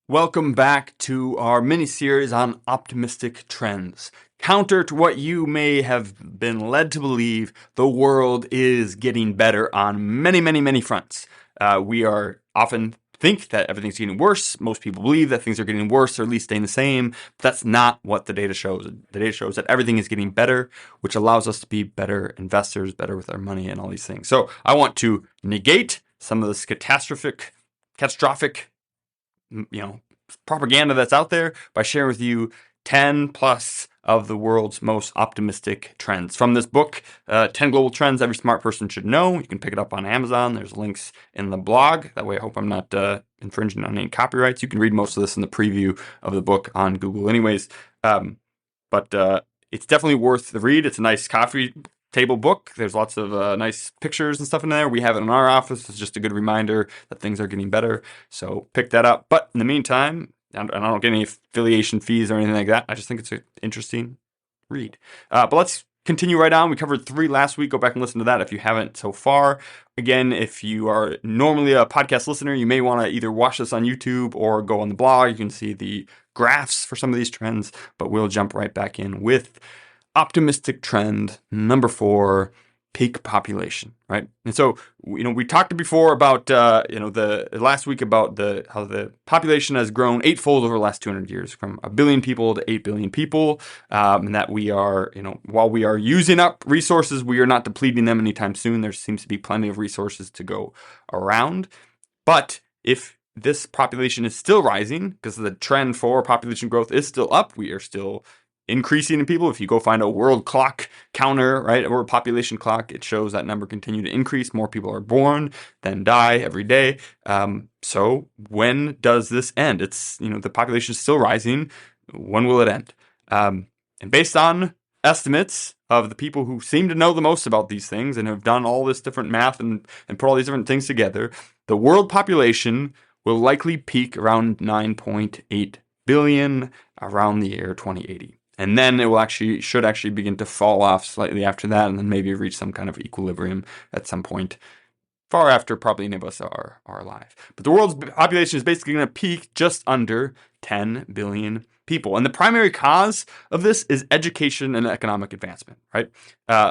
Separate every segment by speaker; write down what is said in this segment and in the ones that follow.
Speaker 1: Welcome back to our mini-series on optimistic trends. Counter to what you may have been led to believe, the world is getting better on many, many, many fronts. We are often think that everything's getting worse. Most people believe that things are getting worse or at least staying the same. But that's not what the data shows. The data shows that everything is getting better, which allows us to be better investors, better with our money and all these things. So I want to negate some of this catastrophic propaganda that's out there by sharing with you 10 plus of the world's most optimistic trends. From this book, 10 Global Trends Every Smart Person Should Know. You can pick it up on Amazon. There's links in the blog. That way I hope I'm not infringing on any copyrights. You can read most of this in the preview of the book on Google anyways. But it's definitely worth the read. It's a nice coffee table book. There's lots of nice pictures and stuff in there. We have it in our office. It's just a good reminder that things are getting better. So pick that up. But in the meantime, and I don't get any affiliation fees or anything like that. I just think it's an interesting read. But let's continue right on. We covered 3 last week. Go back and listen to that if you haven't so far. Again, if you are normally a podcast listener, you may want to either watch this on YouTube or go on the blog. You can see the graphs for some of these trends, but we'll jump right back in with optimistic trend number 4, peak population, right? And so, we talked before about, the last week about how the population has grown 8-fold over the last 200 years, from 1 billion people to 8 billion people, and that we are, while we are using up resources, we are not depleting them anytime soon. There seems to be plenty of resources to go around. But if this population is still rising, because the trend for population growth is still up, we are still increasing in people. If you go find a world clock counter, right, or a population clock, it shows that number continue to increase. More people are born than die every day. So when does this end? It's, the population is still rising. When will it end? And based on estimates of the people who seem to know the most about these things and have done all this different math and put all these different things together, the world population will likely peak around 9.8 billion around the year 2080. And then it should actually begin to fall off slightly after that, and then maybe reach some kind of equilibrium at some point far after probably any of us are alive. But the world's population is basically going to peak just under 10 billion people. And the primary cause of this is education and economic advancement, right?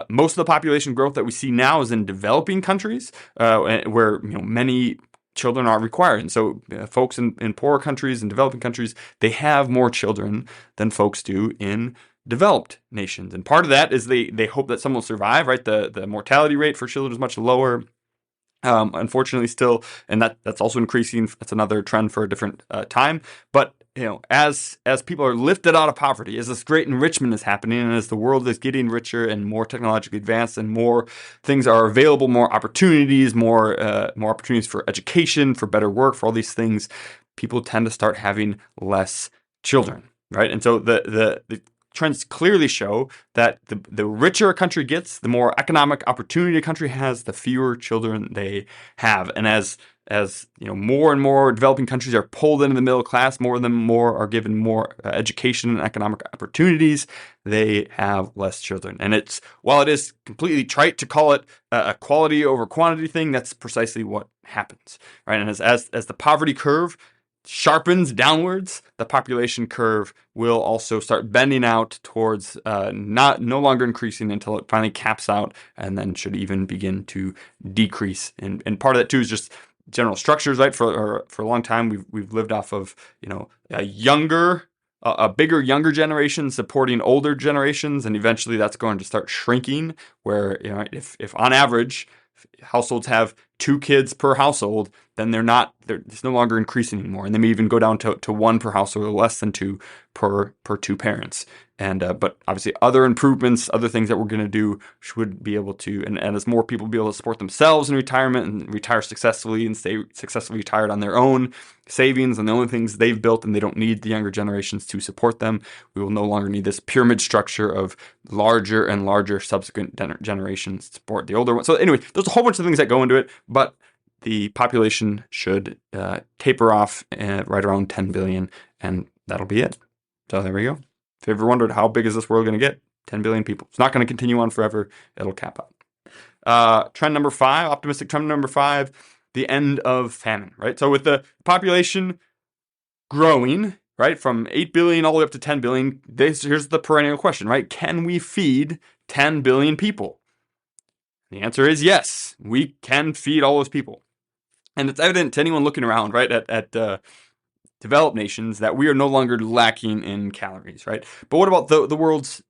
Speaker 1: Most of the population growth that we see now is in developing countries, where many children are required. And so folks in poorer countries and developing countries, they have more children than folks do in developed nations. And part of that is they hope that some will survive, right? The mortality rate for children is much lower. Unfortunately still, and that's also increasing. That's another trend for a different time. But as people are lifted out of poverty, as this great enrichment is happening, and as the world is getting richer and more technologically advanced, and more things are available, more opportunities, more opportunities for education, for better work, for all these things, people tend to start having less children, right? And so the trends clearly show that the richer a country gets, the more economic opportunity a country has, the fewer children they have. And as more and more developing countries are pulled into the middle class, more are given more education and economic opportunities, they have less children. And while it is completely trite to call it a quality over quantity thing, that's precisely what happens, right? And as the poverty curve sharpens downwards, the population curve will also start bending out towards no longer increasing until it finally caps out, and then should even begin to decrease. And part of that too is just general structures, right? For a long time, we've lived off of a bigger younger generation supporting older generations, and eventually that's going to start shrinking. Where if on average households have 2 kids per household, then it's no longer increasing anymore. And they may even go down to 1 per household, or less than 2 per 2 parents. And but obviously other improvements, other things that we're going to do should be able to, and as more people be able to support themselves in retirement and retire successfully and stay successfully retired on their own savings and the only things they've built, and they don't need the younger generations to support them, we will no longer need this pyramid structure of larger and larger subsequent generations to support the older ones. So anyway, there's a whole bunch of things that go into it, but the population should taper off right around 10 billion, and that'll be it. So there we go. If you ever wondered how big is this world going to get, 10 billion people. It's not going to continue on forever. It'll cap out. Trend number 5, optimistic trend number 5, the end of famine, right? So with the population growing, right, from 8 billion all the way up to 10 billion. Here's the perennial question, right? Can we feed 10 billion people? The answer is yes, we can feed all those people. And it's evident to anyone looking around, right, at developed nations that we are no longer lacking in calories, right? But what about the world's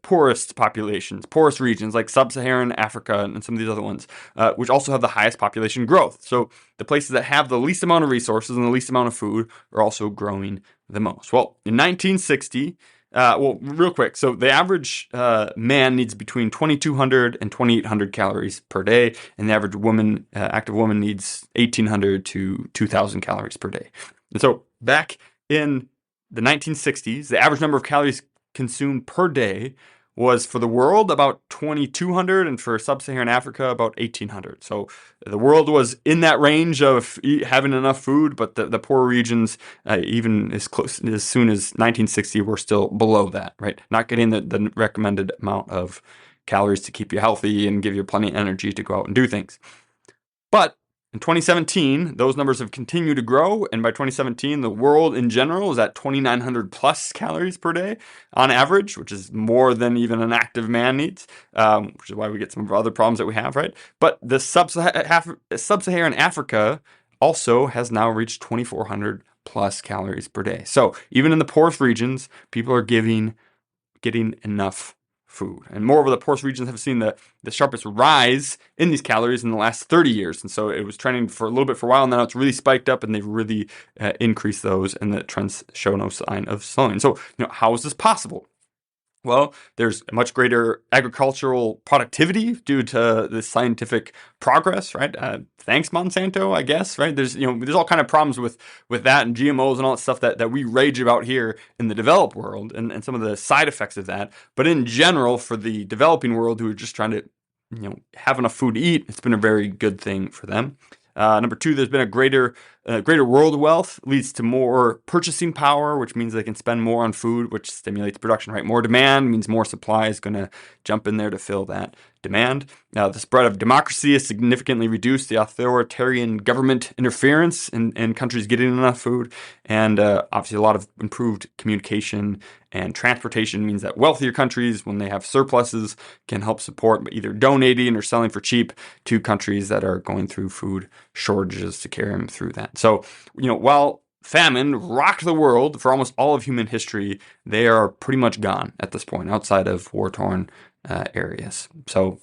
Speaker 1: poorest populations, poorest regions like sub-Saharan Africa and some of these other ones, which also have the highest population growth. So the places that have the least amount of resources and the least amount of food are also growing the most. Well, in 1960, real quick. So the average man needs between 2,200 and 2,800 calories per day, and the average woman, active woman, needs 1,800 to 2,000 calories per day. And so back in the 1960s, the average number of calories consumed per day was for the world about 2,200 and for sub-Saharan Africa about 1,800. So the world was in that range of having enough food, but the poor regions, even as soon as 1960, were still below that, right? Not getting the recommended amount of calories to keep you healthy and give you plenty of energy to go out and do things. But in 2017, those numbers have continued to grow, and by 2017, the world in general is at 2,900 plus calories per day on average, which is more than even an active man needs, which is why we get some of our other problems that we have, right? But the sub-Saharan Africa also has now reached 2,400 plus calories per day. So even in the poorest regions, people are getting enough food. And moreover, the poorest regions have seen the sharpest rise in these calories in the last 30 years. And so it was trending for a little bit for a while, and now it's really spiked up, and they've really increased those, and the trends show no sign of slowing. So, how is this possible? Well, there's a much greater agricultural productivity due to the scientific progress, right? Thanks, Monsanto, I guess, right? There's all kind of problems with that and GMOs and all that stuff that we rage about here in the developed world and some of the side effects of that. But in general, for the developing world who are just trying to, have enough food to eat, it's been a very good thing for them. Number two, there's been a greater world wealth leads to more purchasing power, which means they can spend more on food, which stimulates production, right? More demand means more supply is going to jump in there to fill that demand. Now, the spread of democracy has significantly reduced the authoritarian government interference in countries getting enough food. And obviously, a lot of improved communication and transportation means that wealthier countries, when they have surpluses, can help support either donating or selling for cheap to countries that are going through food shortages to carry them through that. So, while famine rocked the world for almost all of human history, they are pretty much gone at this point outside of war-torn areas. So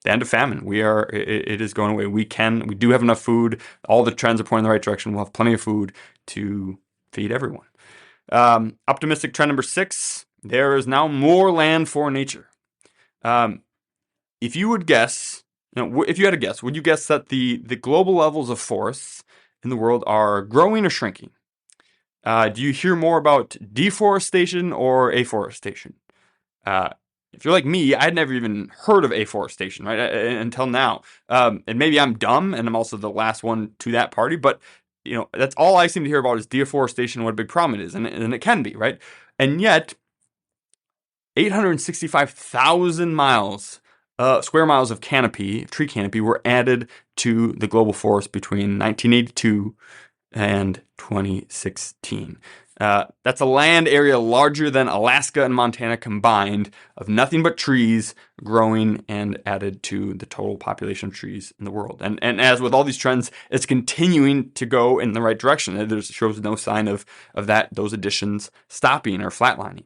Speaker 1: the end of famine, it is going away. We do have enough food. All the trends are pointing in the right direction. We'll have plenty of food to feed everyone. Optimistic trend number 6, there is now more land for nature. If you would guess, if you had a guess, would you guess that the global levels of forests in the world are growing or shrinking? Do you hear more about deforestation or afforestation? If you're like me, I'd never even heard of afforestation, right, until now. And maybe I'm dumb, and I'm also the last one to that party, but that's all I seem to hear about is deforestation, what a big problem it is, and it can be, right? And yet, 865,000 square miles of tree canopy were added to the global forest between 1982 and 2016. That's a land area larger than Alaska and Montana combined of nothing but trees growing and added to the total population of trees in the world. And as with all these trends, it's continuing to go in the right direction. It shows no sign of those additions stopping or flatlining.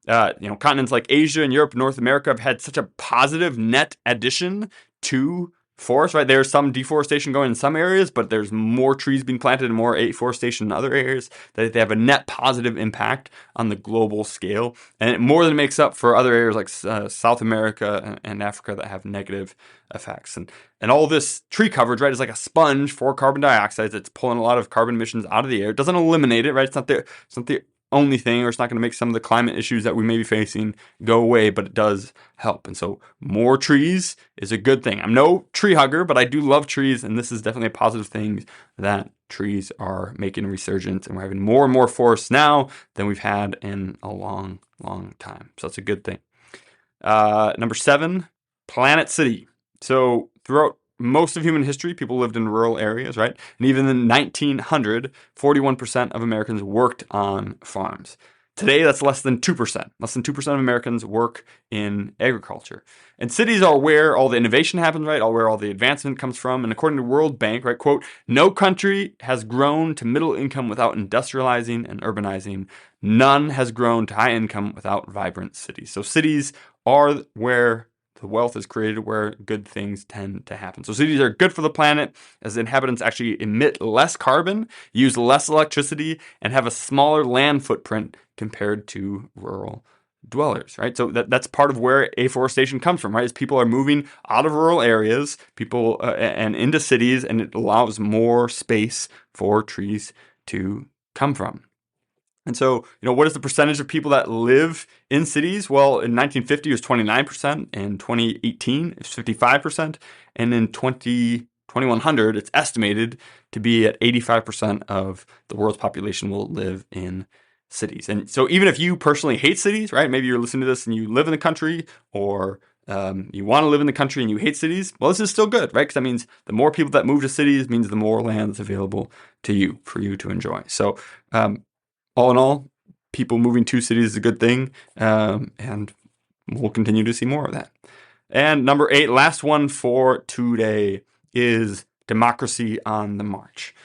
Speaker 1: Continents like Asia and Europe, North America have had such a positive net addition to forest, right? There's some deforestation going in some areas, but there's more trees being planted and more afforestation in other areas, that they have a net positive impact on the global scale. And it more than makes up for other areas like South America and Africa that have negative effects. And all this tree coverage, right, is like a sponge for carbon dioxide. It's pulling a lot of carbon emissions out of the air. It doesn't eliminate it, right? It's not the only thing, or it's not going to make some of the climate issues that we may be facing go away, but it does help. And so more trees is a good thing. I'm no tree hugger, but I do love trees, and this is definitely a positive thing that trees are making a resurgence, and we're having more and more forests now than we've had in a long, long time. So that's a good thing. Number 7, Planet City. So throughout most of human history, people lived in rural areas, right? And even in 1900, 41% of Americans worked on farms. Today, that's less than 2%. Less than 2% of Americans work in agriculture. And cities are where all the innovation happens, right? All where all the advancement comes from. And according to World Bank, right, quote, no country has grown to middle income without industrializing and urbanizing. None has grown to high income without vibrant cities. So cities are where the wealth is created, where good things tend to happen. So cities are good for the planet as the inhabitants actually emit less carbon, use less electricity, and have a smaller land footprint compared to rural dwellers, right? So that's part of where afforestation comes from, right? Is people are moving out of rural areas, people and into cities, and it allows more space for trees to come from. And so, what is the percentage of people that live in cities? Well, in 1950, it was 29%. In 2018, it's 55%. And in 2100, it's estimated to be at 85% of the world's population will live in cities. And so even if you personally hate cities, right? Maybe you're listening to this and you live in the country, or you want to live in the country and you hate cities, well, this is still good, right? Because that means the more people that move to cities means the more land is available to you for you to enjoy. So, all in all, people moving to cities is a good thing, and we'll continue to see more of that. And number 8, last one for today, is democracy on the march.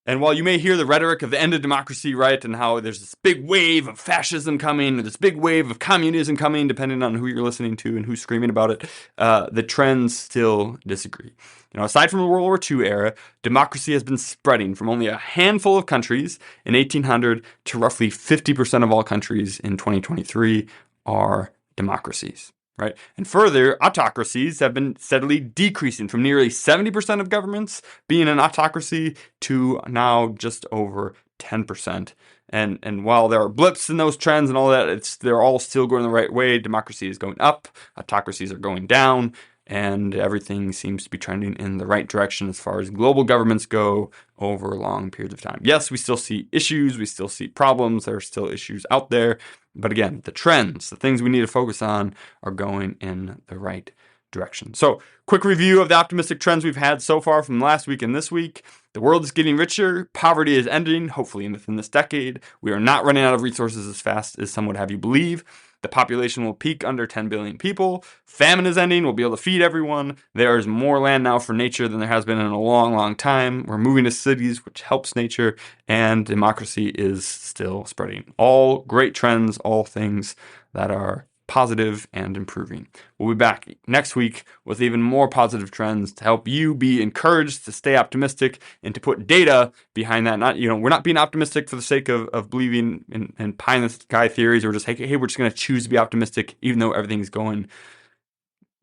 Speaker 1: And while you may hear the rhetoric of the end of democracy, right, and how there's this big wave of fascism coming, or this big wave of communism coming, depending on who you're listening to and who's screaming about it, the trends still disagree. Aside from the World War II era, democracy has been spreading from only a handful of countries in 1800 to roughly 50% of all countries in 2023 are democracies. Right? And further, autocracies have been steadily decreasing from nearly 70% of governments being an autocracy to now just over 10%. And while there are blips in those trends and all that, they're all still going the right way. Democracy is going up, autocracies are going down, and everything seems to be trending in the right direction as far as global governments go over long periods of time. Yes, we still see issues, we still see problems, there are still issues out there, but again, the trends, the things we need to focus on are going in the right direction. So, quick review of the optimistic trends we've had so far from last week and this week. The world is getting richer, poverty is ending, hopefully within this decade. We are not running out of resources as fast as some would have you believe. The population will peak under 10 billion people. Famine is ending. We'll be able to feed everyone. There is more land now for nature than there has been in a long, long time. We're moving to cities, which helps nature, and democracy is still spreading. All great trends, all things that are positive and improving. We'll be back next week with even more positive trends to help you be encouraged to stay optimistic and to put data behind that. We're not being optimistic for the sake of believing in pie in the sky theories, or just, hey, we're just going to choose to be optimistic even though everything's going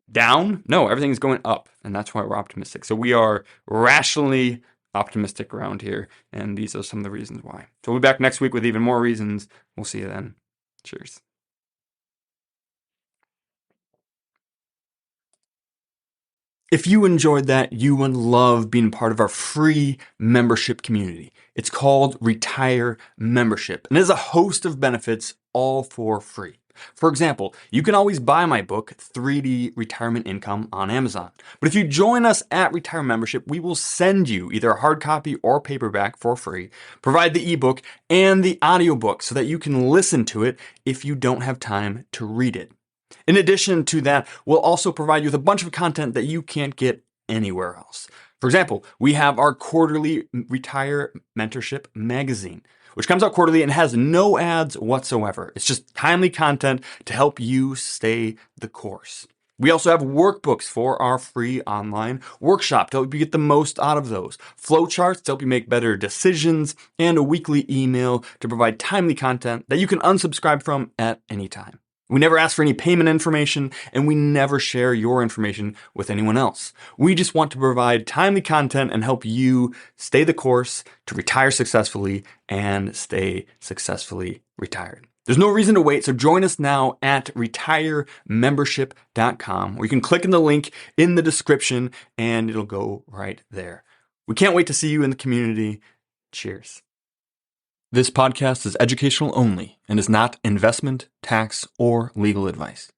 Speaker 1: down. No, everything's going up, and that's why we're optimistic. So we are rationally optimistic around here, and these are some of the reasons why. So we'll be back next week with even more reasons. We'll see you then. Cheers. If you enjoyed that, you would love being part of our free membership community. It's called Retire Membership, and it has a host of benefits, all for free. For example, you can always buy my book, 3D Retirement Income, on Amazon. But if you join us at Retire Membership, we will send you either a hard copy or paperback for free, provide the ebook and the audiobook so that you can listen to it if you don't have time to read it. In addition to that, we'll also provide you with a bunch of content that you can't get anywhere else. For example, we have our quarterly Retire Mentorship magazine, which comes out quarterly and has no ads whatsoever. It's just timely content to help you stay the course. We also have workbooks for our free online workshop to help you get the most out of those, flowcharts to help you make better decisions, and a weekly email to provide timely content that you can unsubscribe from at any time. We never ask for any payment information, and we never share your information with anyone else. We just want to provide timely content and help you stay the course to retire successfully and stay successfully retired. There's no reason to wait, so join us now at retiremembership.com, where you can click in the link in the description and it'll go right there. We can't wait to see you in the community. Cheers. This podcast is educational only and is not investment, tax, or legal advice.